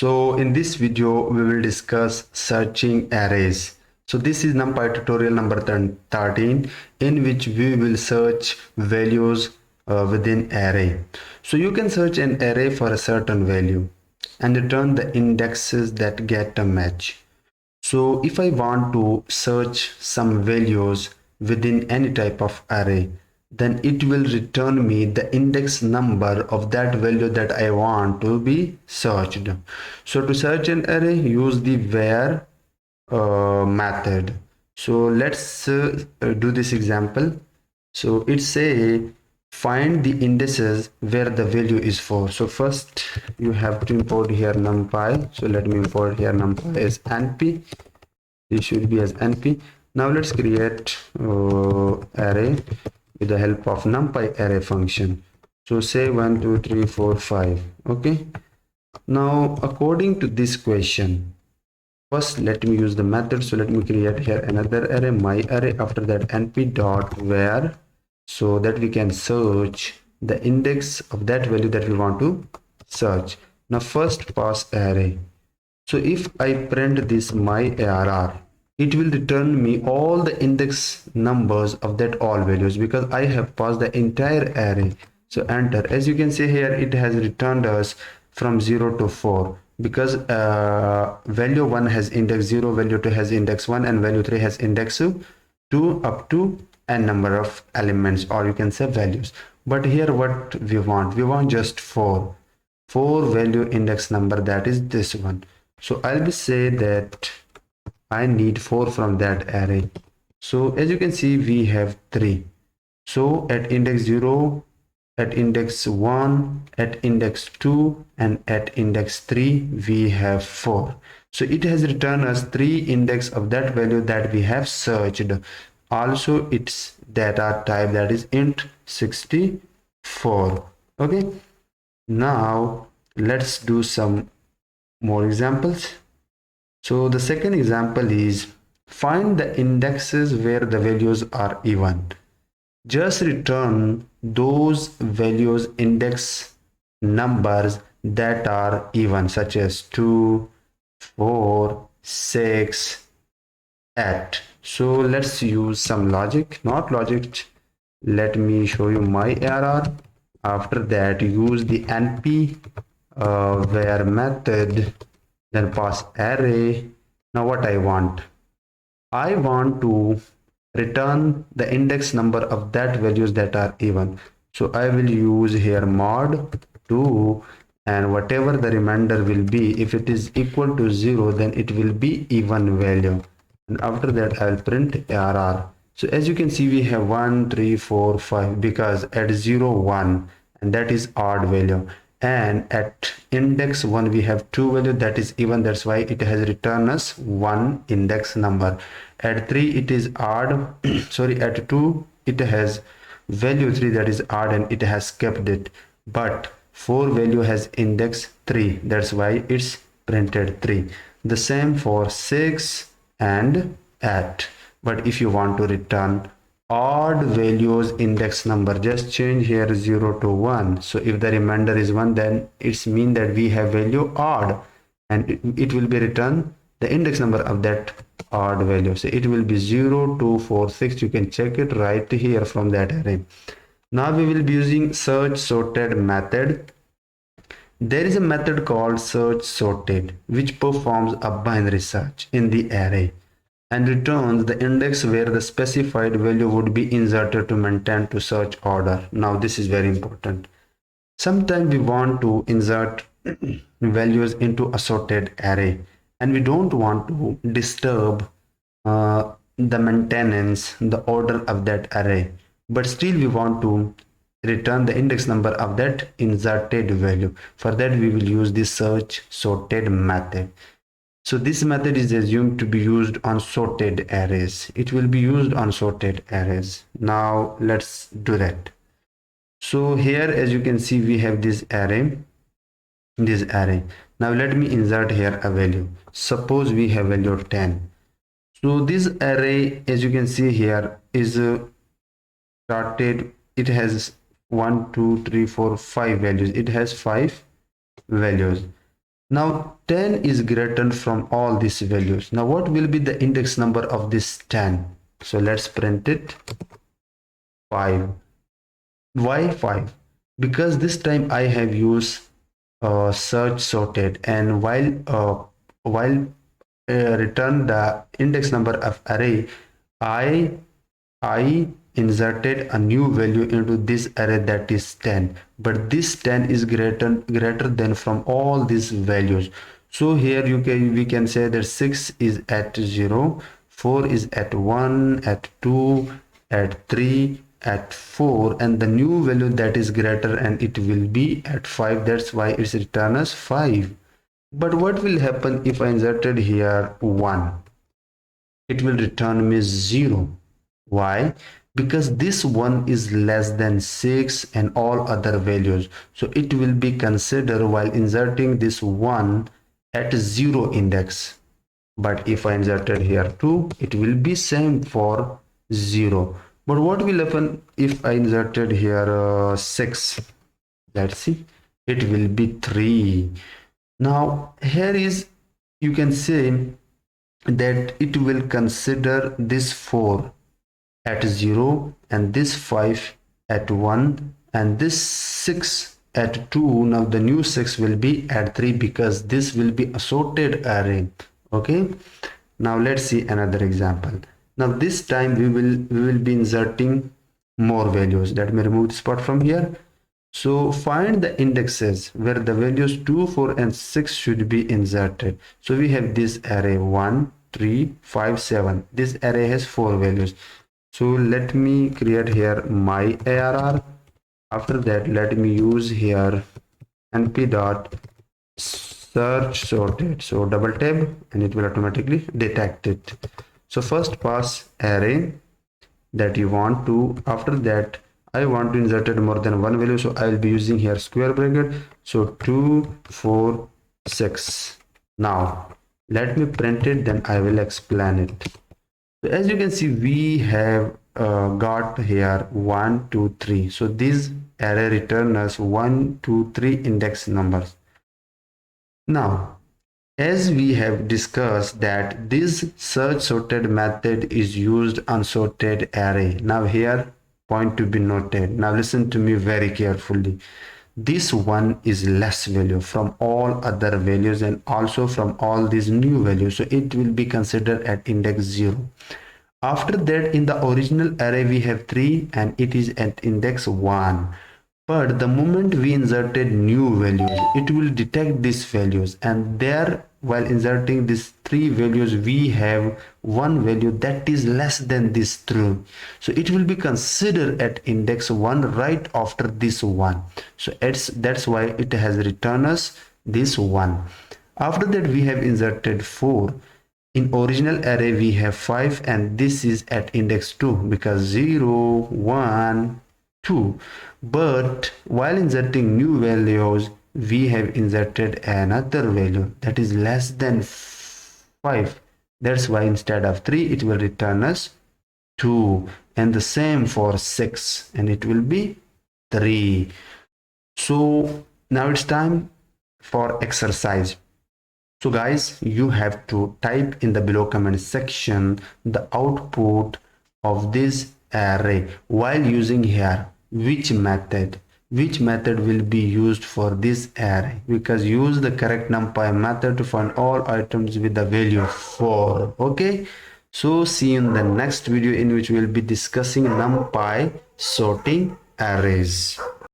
So in this video we will discuss searching arrays. So this is Numpy tutorial number 13 in which we will search values within array. So you can search an array for a certain value and return the indexes that get a match. So if I want to search some values within any type of array, then it will return me the index number of that value that I want to be searched. So to search an array, use the where method. So let's do this example. So it say find the indices where the value is 4. So first you have to import here numpy. So let me import here numpy as np. This should be as np. Now let's create array with the help of numpy array function. So say 1 2 3 4 5. Okay, now according to this question, first let me use the method. So let me create here another array, my array. After that np dot where, so that we can search the index of that value that we want to search. Now first pass array. So if I print this my arr, it will return me all the index numbers of that all values because I have passed the entire array. So enter. As you can see here, it has returned us from 0 to 4 because value 1 has index 0, value 2 has index 1, and value 3 has index 2 up to n number of elements, or you can say values. But here what we want just 4 value index number, that is this one. So I'll be say that I need 4 from that array. So as you can see, we have 3. So at index 0, at index 1, at index 2, and at index 3, we have 4. So it has returned us 3 index of that value that we have searched. Also its data type, that is int 64. Okay, now let's do some more examples. So the second example is find the indexes where the values are even. Just return those values index numbers that are even, such as 2, 4, 6, 8. So let's use some logic, not logic. Let me show you my arr. After that, use the np where method, then pass array. Now what I want to return the index number of that values that are even. So I will use here mod 2, and whatever the remainder will be, if it is equal to 0, then it will be even value. And after that I will print arr. So as you can see, we have 1 3 4 5 because at 0 1, and that is odd value, and at index 1 we have 2 value that is even, that's why it has returned us 1 index number. At 3 it is odd sorry, at 2 it has value 3 that is odd and it has kept it, but 4 value has index 3, that's why it's printed 3. The same for 6 and 8. But if you want to return odd values index number, just change here 0 to 1. So if the remainder is 1, then it's mean that we have value odd, and it will be returned the index number of that odd value. So it will be 0 2 4 6. You can check it right here from that array. Now we will be using search sorted method. There is a method called search sorted which performs a binary search in the array and returns the index where the specified value would be inserted to maintain to search order. Now this is very important. Sometimes we want to insert values into a sorted array and we don't want to disturb the maintenance, the order of that array, but still we want to return the index number of that inserted value. For that we will use the search sorted method. So this method is assumed to be used on sorted arrays. It will be used on sorted arrays. Now let's do that. So here as you can see, we have this array. Now let me insert here a value. Suppose we have value 10. So this array, as you can see here, is started. It has 1 2 3 4 5 values. It has 5 values. Now 10 is greater from all these values. Now what will be the index number of this 10? So let's print it 5. Why 5? Because this time I have used search sorted, and while return the index number of array, I I inserted a new value into this array, that is 10, but this 10 is greater than from all these values. So here we can say that 6 is at 0, 4 is at 1, at 2, at 3, at 4, and the new value that is greater, and it will be at 5. That's why it's return as 5. But what will happen if I inserted here 1? It will return me 0. Why? Because this one is less than 6 and all other values. So it will be considered while inserting this 1 at 0 index. But if I inserted here 2, it will be same for 0. But what will happen if I inserted here 6? Let's see. It will be 3. Now here is, you can say that it will consider this 4 at 0 and this 5 at 1 and this 6 at 2. Now the new 6 will be at 3 because this will be a sorted array. Okay, now let's see another example. Now this time we will be inserting more values. Let me remove this part from here. So find the indexes where the values 2, 4 and 6 should be inserted. So we have this array 1, 3, 5, 7. This array has 4 values. So let me create here my ARR. After that, let me use here np dot search sorted. So double tab and it will automatically detect it. So first pass array that you want to. After that, I want to insert more than one value, so I will be using here square bracket. So 2, 4, 6. Now let me print it, then I will explain it. So as you can see, we have got here 1, 2, 3. So this array returns us 1, 2, 3 index numbers. Now as we have discussed that this search sorted method is used on sorted array. Now here point to be noted. Now listen to me very carefully. This one is less value from all other values and also from all these new values. So it will be considered at index 0. After that, in the original array we have 3 and it is at index 1. But the moment we inserted new values, it will detect these values, and there while inserting these 3 values we have one value that is less than this 3. So it will be considered at index 1 right after this 1. So that's why it has returned us this 1. After that we have inserted 4. In original array we have 5 and this is at index 2 because 0, 1, 2. But while inserting new values we have inserted another value that is less than 5. That's why instead of 3 it will return us 2, and the same for 6 and it will be 3. So now it's time for exercise. So guys, you have to type in the below comment section the output of this array while using here which method will be used for this array, because use the correct numpy method to find all items with the value 4. Okay, so see you in the next video in which we will be discussing numpy sorting arrays.